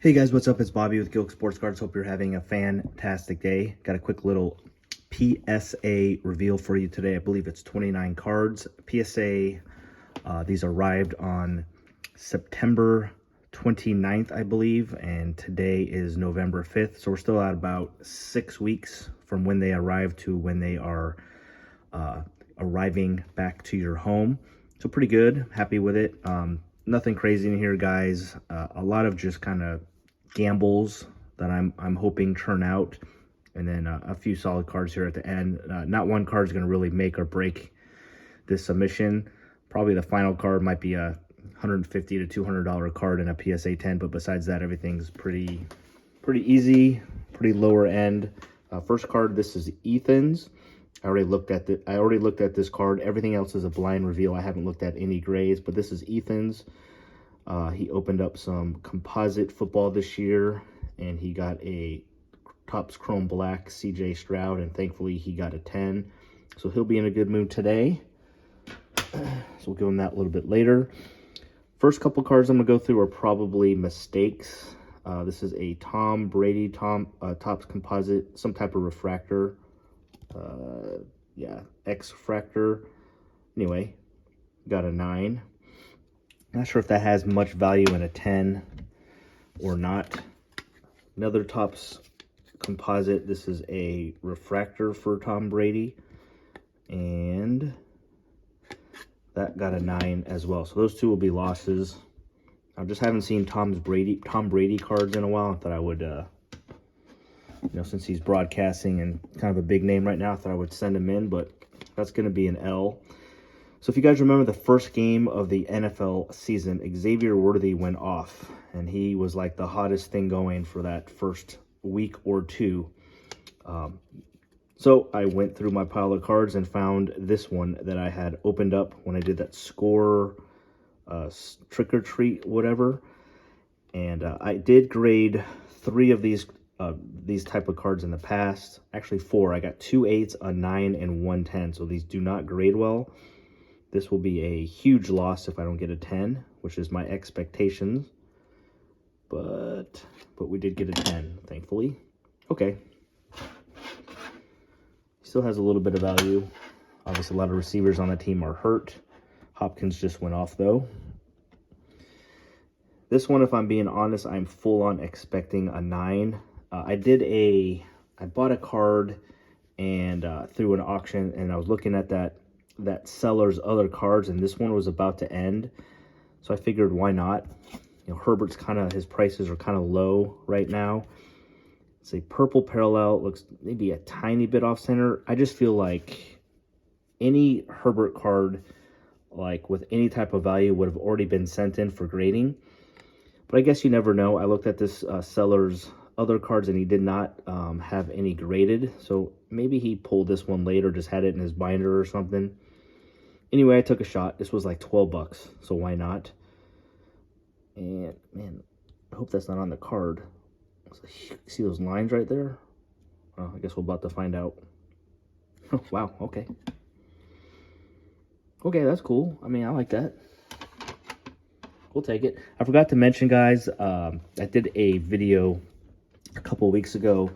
Hey guys, what's up? It's Bobby with Gilk Sports Cards. Hope you're having a fantastic day. Got a quick little PSA reveal for you today. I believe it's 29 cards. PSA, these arrived on September 29th, I believe, and today is November 5th. So we're still at about 6 weeks from when they arrive to when they are arriving back to your home. So pretty good, happy with it. Nothing crazy in here, guys. A lot of just kind of gambles that I'm hoping turn out, and then a few solid cards here at the end. Not one card is going to really make or break this submission. Probably the final card might be a $150 to $200 card in a PSA 10, but besides that, everything's pretty easy, pretty lower end. First card, this is Ethan's. I already looked at this card. Everything else is a blind reveal. I haven't looked at any grays, but this is Ethan's. He opened up some composite football this year, and he got a Topps Chrome Black CJ Stroud, and thankfully he got a 10. So he'll be in a good mood today. So we'll give him that a little bit later. First couple cards I'm going to go through are probably mistakes. This is a Tom Brady Topps composite, some type of refractor. Yeah, X-fractor. Anyway, got a 9. Not sure if that has much value in a 10 or not. Another Topps composite. This is a refractor for Tom Brady, and that got a 9 as well. So those two will be losses. I just haven't seen Tom Brady cards in a while. I thought I would, since he's broadcasting and kind of a big name right now, I thought I would send him in, but that's going to be an L. So if you guys remember the first game of the NFL season, Xavier Worthy went off, and he was like the hottest thing going for that first week or two. So I went through my pile of cards and found this one that I had opened up when I did that score trick or treat, whatever. And I did grade 3 of these type of cards in the past. Actually 4. I got 2 8s, a 9, and 1 10. So these do not grade well. This will be a huge loss if I don't get a 10, which is my expectations. But we did get a 10, thankfully. Okay. Still has a little bit of value. Obviously, a lot of receivers on the team are hurt. Hopkins just went off, though. This one, if I'm being honest, I'm full on expecting a 9. I bought a card and through an auction, and I was looking at that seller's other cards, and this one was about to end. So I figured, why not? Herbert's his prices are kind of low right now. It's a purple parallel. It looks maybe a tiny bit off center. I just feel like any Herbert card, like with any type of value, would have already been sent in for grading. But I guess you never know. I looked at this seller's other cards, and he did not have any graded. So maybe he pulled this one later, just had it in his binder or something. Anyway, I took a shot. This was like 12 bucks, so why not? And, man, I hope that's not on the card. See those lines right there? I guess we're about to find out. Oh, wow, okay. Okay, that's cool. I mean, I like that. We'll take it. I forgot to mention, guys, I did a video a couple weeks ago.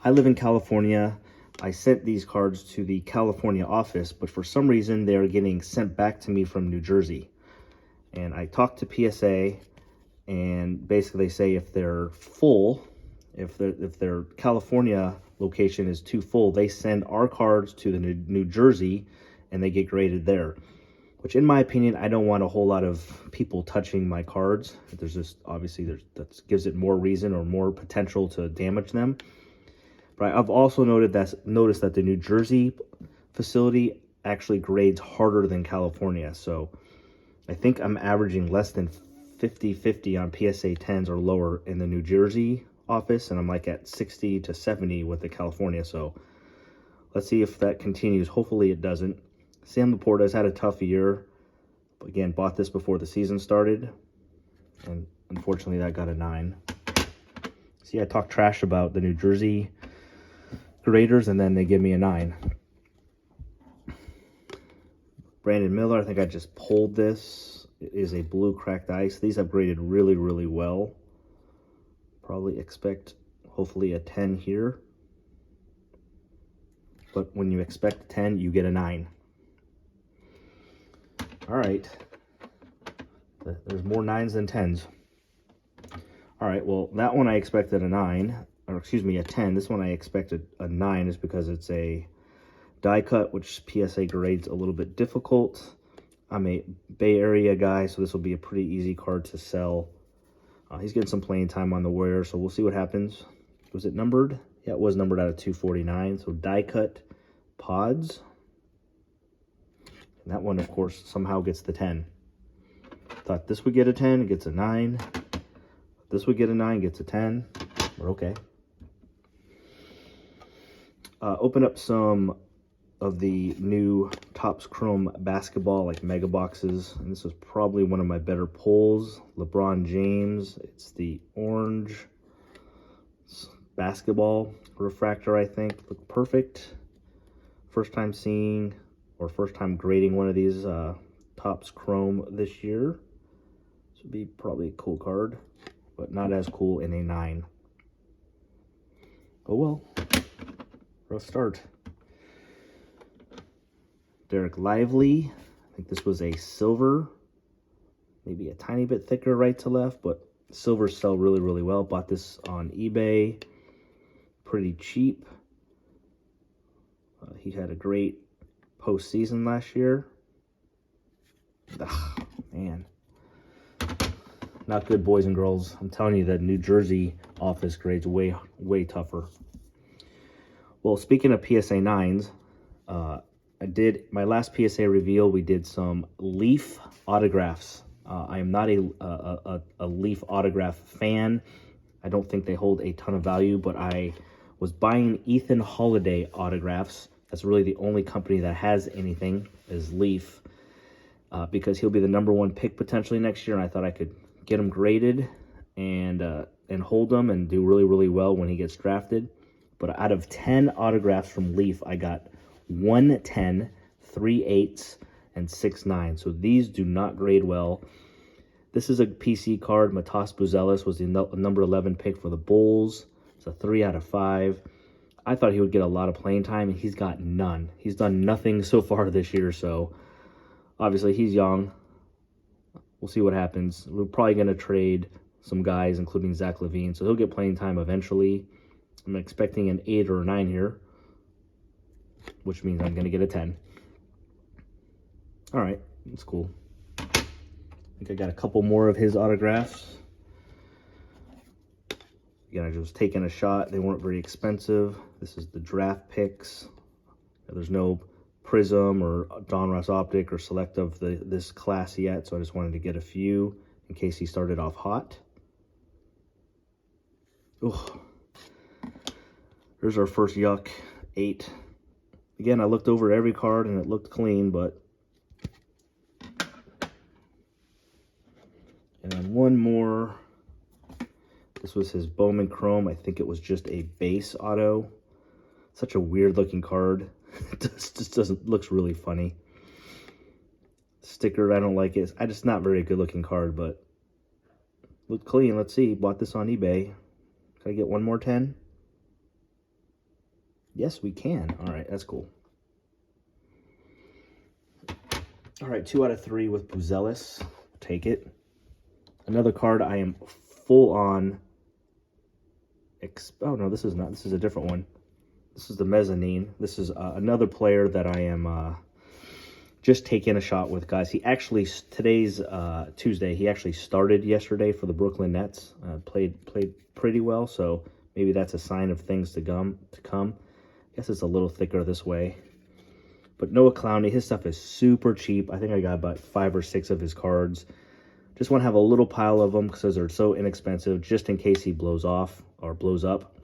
I live in California. I sent these cards to the California office, but for some reason, they're getting sent back to me from New Jersey. And I talked to PSA, and basically they say if they're full, if their California location is too full, they send our cards to the New Jersey, and they get graded there. Which, in my opinion, I don't want a whole lot of people touching my cards. There's just, obviously, that gives it more reason or more potential to damage them. But I've also noticed that the New Jersey facility actually grades harder than California. So I think I'm averaging less than 50-50 on PSA 10s or lower in the New Jersey office, and I'm like at 60 to 70 with the California. So let's see if that continues. Hopefully it doesn't. Sam Laporta has had a tough year. Again, bought this before the season started, and unfortunately that got a 9. See, I talk trash about the New Jersey graders, and then they give me a 9. Brandon Miller, I think I just pulled this. It is a blue cracked ice. These have graded really, really well. Probably expect, hopefully, a 10 here. But when you expect a 10, you get a 9. All right. There's more 9s than 10s. All right, well, that one I expected a 9, or excuse me, a 10. This one I expected a 9 is because it's a die cut, which PSA grades a little bit difficult. I'm a Bay Area guy, so this will be a pretty easy card to sell. He's getting some playing time on the Warrior, so we'll see what happens. Was it numbered? Yeah, it was numbered out of 249. So die cut pods. And that one, of course, somehow gets the 10. Thought this would get a 10, it gets a 9. This would get a 9, gets a 10. We're okay. Open up some of the new Topps Chrome basketball, like mega boxes. And this is probably one of my better pulls. LeBron James. It's the orange basketball refractor, I think. Look perfect. First time seeing, or first time grading one of these Topps Chrome this year. This would be probably a cool card, but not as cool in a 9. Oh well. Rough start. Derek Lively. I think this was a silver. Maybe a tiny bit thicker right to left, but silvers sell really, really well. Bought this on eBay. Pretty cheap. He had a great postseason last year. Ugh, man. Not good, boys and girls. I'm telling you, that New Jersey office grade's way, way tougher. Well, speaking of PSA 9s, I did my last PSA reveal. We did some Leaf autographs. I am not a Leaf autograph fan. I don't think they hold a ton of value, but I was buying Ethan Holiday autographs. That's really the only company that has anything, is Leaf, because he'll be the #1 pick potentially next year, and I thought I could get him graded and hold him and do really, really well when he gets drafted. But out of 10 autographs from Leaf, I got 1 10, 3 8s, and 6 9s. So these do not grade well. This is a PC card. Matas Buzelis was the number 11 pick for the Bulls. It's a 3 out of 5. I thought he would get a lot of playing time, and he's got none. He's done nothing so far this year, so obviously he's young. We'll see what happens. We're probably going to trade some guys, including Zach LaVine, so he'll get playing time eventually. I'm expecting an 8 or a 9 here, which means I'm going to get a 10. All right, that's cool. I think I got a couple more of his autographs. Again, I was taking a shot. They weren't very expensive. This is the draft picks. There's no Prism or Donruss Optic or Select of this class yet, so I just wanted to get a few in case he started off hot. Oh, there's our first yuck, 8. Again, I looked over every card and it looked clean, but... And then one more. This was his Bowman Chrome. I think it was just a base auto. Such a weird looking card. It just doesn't, looks really funny. Sticker, I don't like it. I just not very good looking card, but looked clean. Let's see. Bought this on eBay. Can I get one more 10? Yes, we can. All right, that's cool. All right, 2 out of 3 with Buzelis. Take it. Another card I am full on. Oh no, this is not. This is a different one. This is the mezzanine. This is another player that I am just taking a shot with, guys. He actually, today's Tuesday, he actually started yesterday for the Brooklyn Nets. Played pretty well, so maybe that's a sign of things to come. I guess it's a little thicker this way. But Noah Clowney, his stuff is super cheap. I think I got about 5 or 6 of his cards. Just want to have a little pile of them because they're so inexpensive, just in case he blows off or blows up.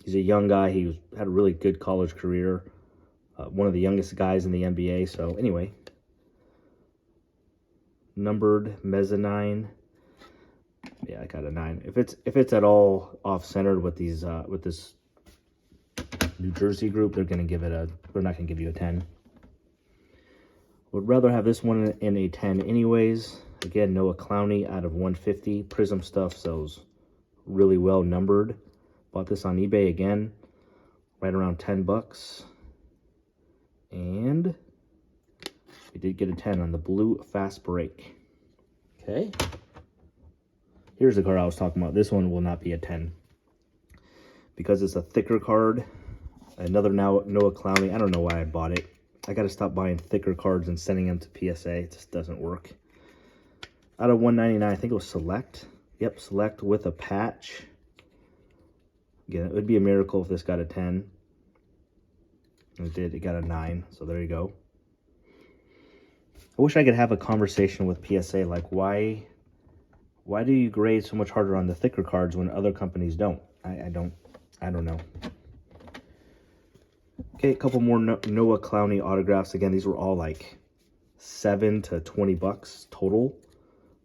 He's a young guy. He had a really good college career. One of the youngest guys in the NBA. So anyway, numbered mezzanine. Yeah, I got a 9. If it's at all off centered with these with this New Jersey group, they're gonna give it a. They're not gonna give you a 10. Would rather have this one in a 10 anyways. Again, Noah Clowney out of 150. Prism stuff sells really well numbered. Bought this on eBay again, right around 10 bucks. And we did get a 10 on the blue fast break. Okay. Here's the card I was talking about. This one will not be a 10. Because it's a thicker card. Another Noah Clowney. I don't know why I bought it. I got to stop buying thicker cards and sending them to PSA. It just doesn't work. Out of 199, I think it was Select. Yep, Select with a patch. Again, it would be a miracle if this got a 10. It did. It got a 9. So there you go. I wish I could have a conversation with PSA. Like, why do you grade so much harder on the thicker cards when other companies don't? I don't know. Okay, a couple more Noah Clowney autographs. Again, these were all like 7 to 20 bucks total.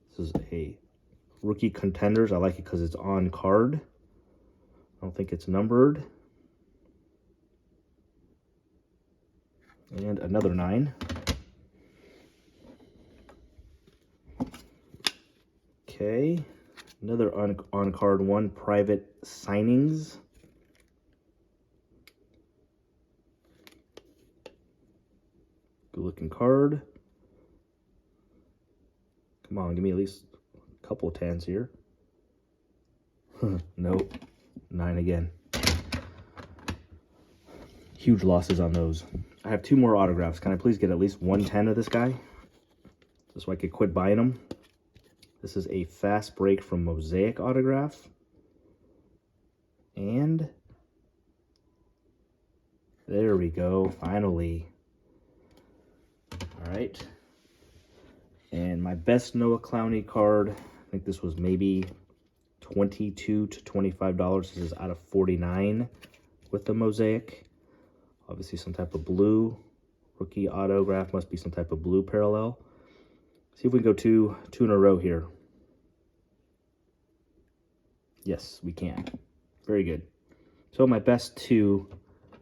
This is a Rookie Contenders. I like it because it's on card. I don't think it's numbered. And another 9. Okay, another on card one, Private Signings. Good looking card. Come on, give me at least a couple of 10s here. Nope, 9 again. Huge losses on those. I have 2 more autographs. Can I please get at least 110 of this guy? Just so I could quit buying them. This is a fast break from Mosaic autograph. And there we go, finally. All right. And my best Noah Clowney card, I think this was maybe $22 to $25. This is out of 49 with the Mosaic. Obviously some type of blue. Rookie autograph must be some type of blue parallel. See if we can go two in a row here. Yes, we can. Very good. So my best 2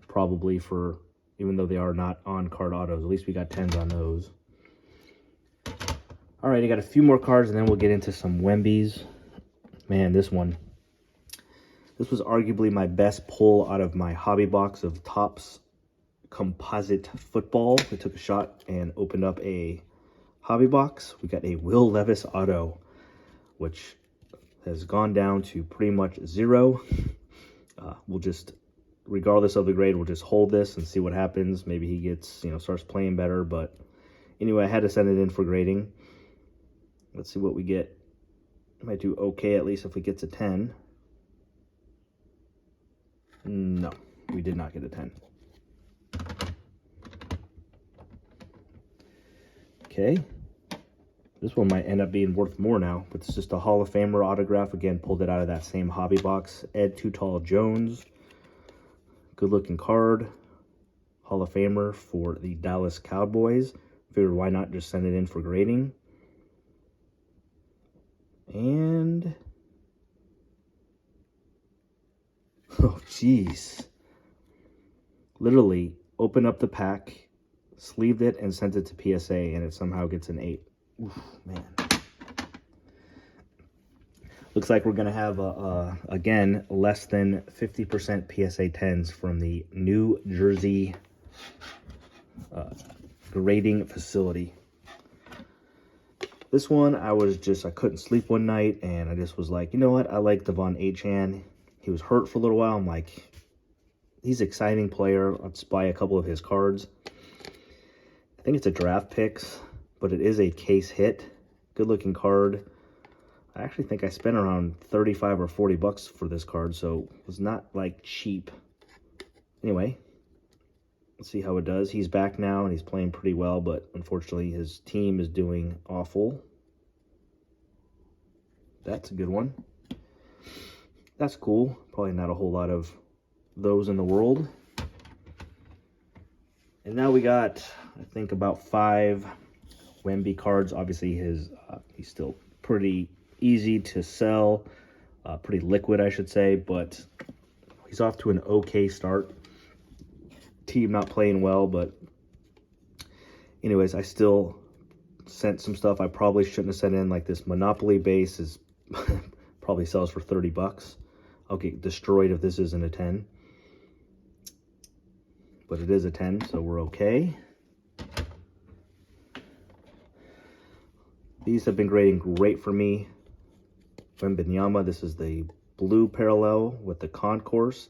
probably for, even though they are not on-card autos. At least we got 10s on those. All right, I got a few more cards, and then we'll get into some Wembies. Man, this one. This was arguably my best pull out of my hobby box of Topps Composite Football. We took a shot and opened up a hobby box. We got a Will Levis auto, which has gone down to pretty much 0. We'll just, regardless of the grade, we'll just hold this and see what happens. Maybe he gets, starts playing better. But anyway, I had to send it in for grading. Let's see what we get. Might do okay, at least if it gets a 10. No, we did not get a 10. Okay. This one might end up being worth more now, but it's just a Hall of Famer autograph. Again, pulled it out of that same hobby box. Ed Too Tall Jones. Good looking card. Hall of Famer for the Dallas Cowboys. Figured why not just send it in for grading. And oh jeez. Literally opened up the pack, sleeved it, and sent it to PSA, and it somehow gets an 8. Oof, man. Looks like we're going to have, again, less than 50% PSA 10s from the New Jersey grading facility. This one, I couldn't sleep one night, and I just was like, you know what? I like Devon Achane. He was hurt for a little while. I'm like, he's an exciting player. Let's buy a couple of his cards. I think it's a draft picks, but it is a case hit. Good looking card. I actually think I spent around 35 or 40 bucks for this card, so it was not like cheap. Anyway, let's see how it does. He's back now and he's playing pretty well, but unfortunately his team is doing awful. That's a good one. That's cool. Probably not a whole lot of those in the world. And now we got, I think, about 5 Wemby cards. Obviously he's still pretty easy to sell, pretty liquid, I should say, but he's off to an okay start. Team not playing well, but anyways, I still sent some stuff I probably shouldn't have sent in. Like this Monopoly base is probably sells for 30 bucks. I'll get destroyed if this isn't a 10. But it is a 10, so we're okay. These have been grading great for me. Wembanyama, this is the blue parallel with the concourse.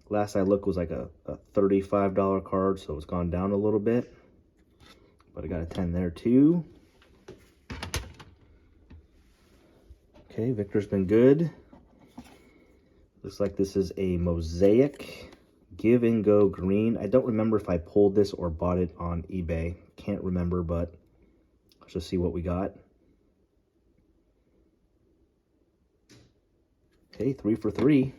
Last I looked was like a $35 card, so it's gone down a little bit. But I got a 10 there too. Okay, Victor's been good. Looks like this is a Mosaic Give and Go green. I don't remember if I pulled this or bought it on eBay. Can't remember, but let's just see what we got. Okay, 3 for 3.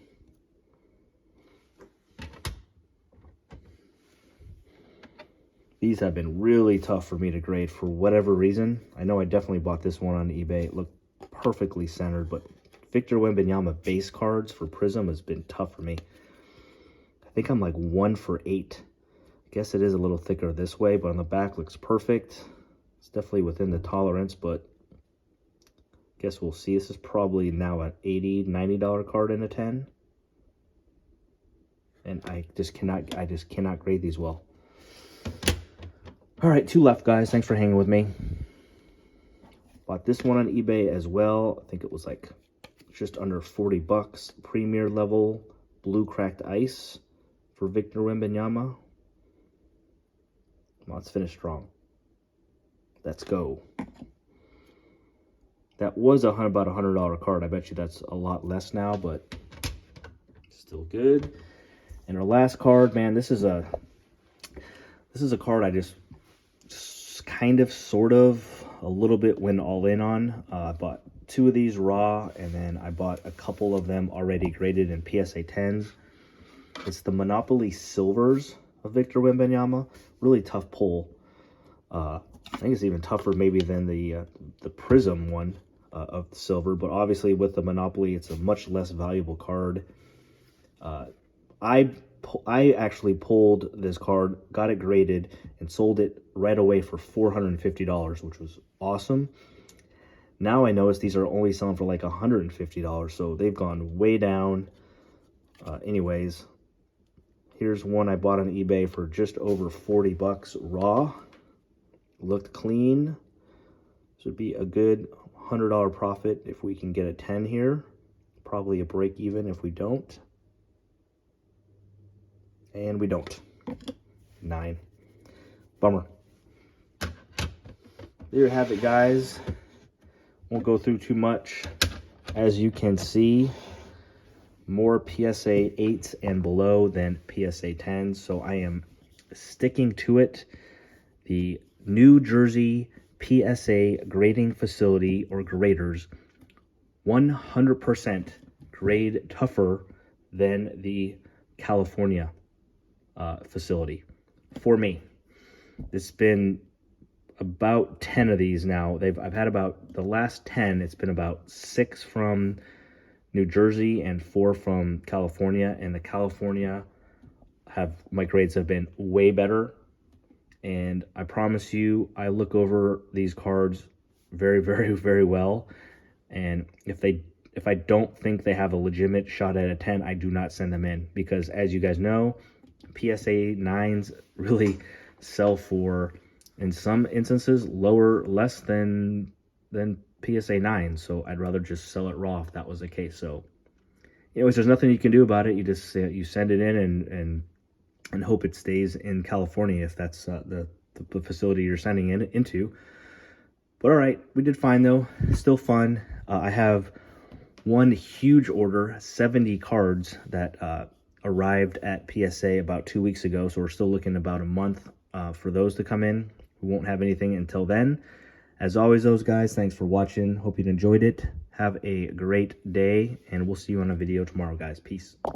These have been really tough for me to grade for whatever reason. I know I definitely bought this one on eBay. It looked perfectly centered, but Victor Wembanyama base cards for Prism has been tough for me. I think I'm like 1 for 8. I guess it is a little thicker this way, but on the back looks perfect. It's definitely within the tolerance, but I guess we'll see. This is probably now an $80, $90 card in a 10. And I just cannot grade these well. All right, 2 left, guys. Thanks for hanging with me. Bought this one on eBay as well. I think it was like just under 40 bucks. Premier level blue cracked ice for Victor Wembanyama. Let's finish strong. Let's go. That was about $100 card. I bet you that's a lot less now, but still good. And our last card, man, this is a card I just kind of, sort of, a little bit went all in on. I bought 2 of these raw, and then I bought a couple of them already graded in PSA 10s. It's the Monopoly Silvers of Victor Wembanyama. Really tough pull. I think it's even tougher maybe than the Prism one of the silver, but obviously with the Monopoly, it's a much less valuable card. I actually pulled this card, got it graded, and sold it right away for $450, which was awesome. Now I notice these are only selling for like $150, so they've gone way down. Anyways, here's one I bought on eBay for just over 40 bucks raw. Looked clean. Should be a good $100 profit if we can get a 10 here. Probably a break even if we don't. And we don't. 9. Bummer. There you have it, guys. Won't go through too much. As you can see, more PSA 8s and below than PSA 10s. So I am sticking to it. The New Jersey PSA grading facility, or graders, 100% grade tougher than the California facility for me. It's been about 10 of these now. I've had about the last 10. It's been about 6 from New Jersey and 4 from California, and the California my grades have been way better. And I promise you, I look over these cards very, very, very well. And if I don't think they have a legitimate shot at a 10, I do not send them in, because as you guys know, PSA 9s really sell for, in some instances, less than PSA 9. So I'd rather just sell it raw if that was the case. So anyways, there's nothing you can do about it. You just you send it in and hope it stays in California if that's the facility you're sending it into. But all right, we did fine though. Still fun. I have one huge order, 70 cards that arrived at PSA about 2 weeks ago. So we're still looking about a month for those to come in. We won't have anything until then. As always, those guys, thanks for watching. Hope you enjoyed it. Have a great day, and we'll see you on a video tomorrow, guys. Peace.